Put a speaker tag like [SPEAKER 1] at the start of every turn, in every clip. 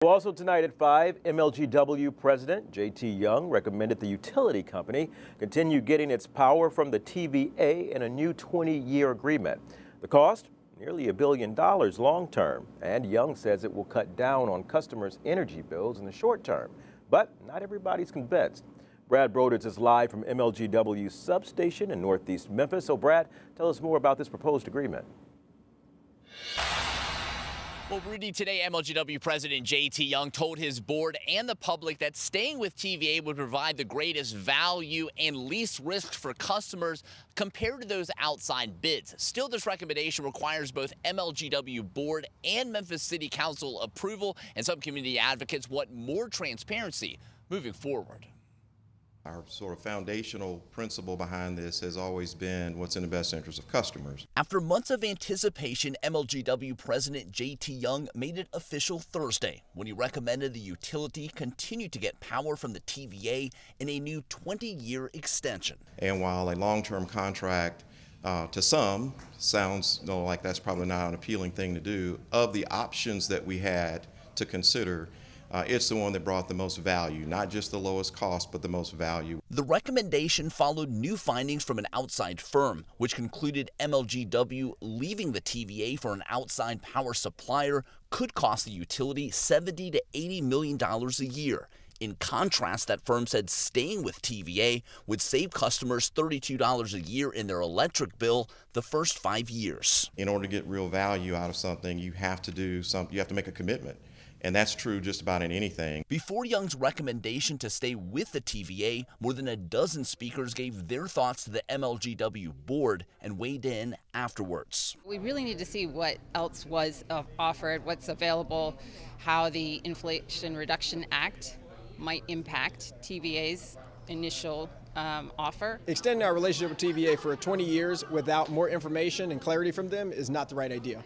[SPEAKER 1] Also tonight at 5, MLGW President J.T. Young recommended the utility company continue getting its power from the TVA in a new 20-year agreement. The cost? Nearly $1 billion long term, and Young says it will cut down on customers' energy bills in the short term. But not everybody's convinced. Brad Broders is live from MLGW substation in northeast Memphis. So Brad, tell us more about this proposed agreement.
[SPEAKER 2] Well, Rudy, today MLGW President J.T. Young told his board and the public that staying with TVA would provide the greatest value and least risk for customers compared to those outside bids. Still, this recommendation requires both MLGW board and Memphis City Council approval, and some community advocates want more transparency moving forward.
[SPEAKER 3] Our sort of foundational principle behind this has always been what's in the best interest of customers.
[SPEAKER 2] After months of anticipation, MLGW President J.T. Young made it official Thursday when he recommended the utility continue to get power from the TVA in a new 20-year extension.
[SPEAKER 3] And while a long-term contract to some sounds like that's probably not an appealing thing to do, of the options that we had to consider, it's the one that brought the most value, not just the lowest cost, but the most value.
[SPEAKER 2] The recommendation followed new findings from an outside firm, which concluded MLGW leaving the TVA for an outside power supplier could cost the utility $70 to $80 million a year. In contrast, that firm said staying with TVA would save customers $32 a year in their electric bill the first 5 years.
[SPEAKER 3] In order to get real value out of something, you have to do something, you have to make a commitment. And that's true just about in anything.
[SPEAKER 2] Before Young's recommendation to stay with the TVA, more than a dozen speakers gave their thoughts to the MLGW board and weighed in afterwards.
[SPEAKER 4] We really need to see what else was offered, what's available, how the Inflation Reduction Act might impact TVA's initial offer.
[SPEAKER 5] Extending our relationship with TVA for 20 years without more information and clarity from them is not the right idea.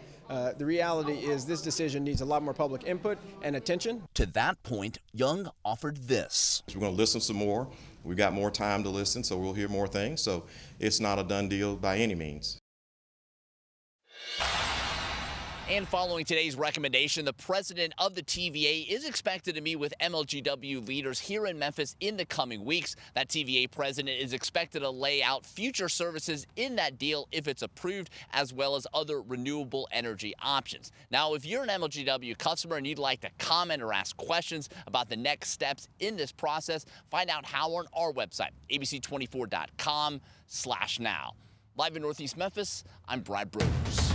[SPEAKER 5] The reality is this decision needs a lot more public input and attention.
[SPEAKER 2] To that point, Young offered this.
[SPEAKER 3] We're going to listen some more. We've got more time to listen, so we'll hear more things. So it's not a done deal by any means.
[SPEAKER 2] And following today's recommendation, the president of the TVA is expected to meet with MLGW leaders here in Memphis in the coming weeks. That TVA president is expected to lay out future services in that deal if it's approved, as well as other renewable energy options. Now, if you're an MLGW customer and you'd like to comment or ask questions about the next steps in this process, find out how on our website, abc24.com/now. Live in Northeast Memphis, I'm Brad Broders.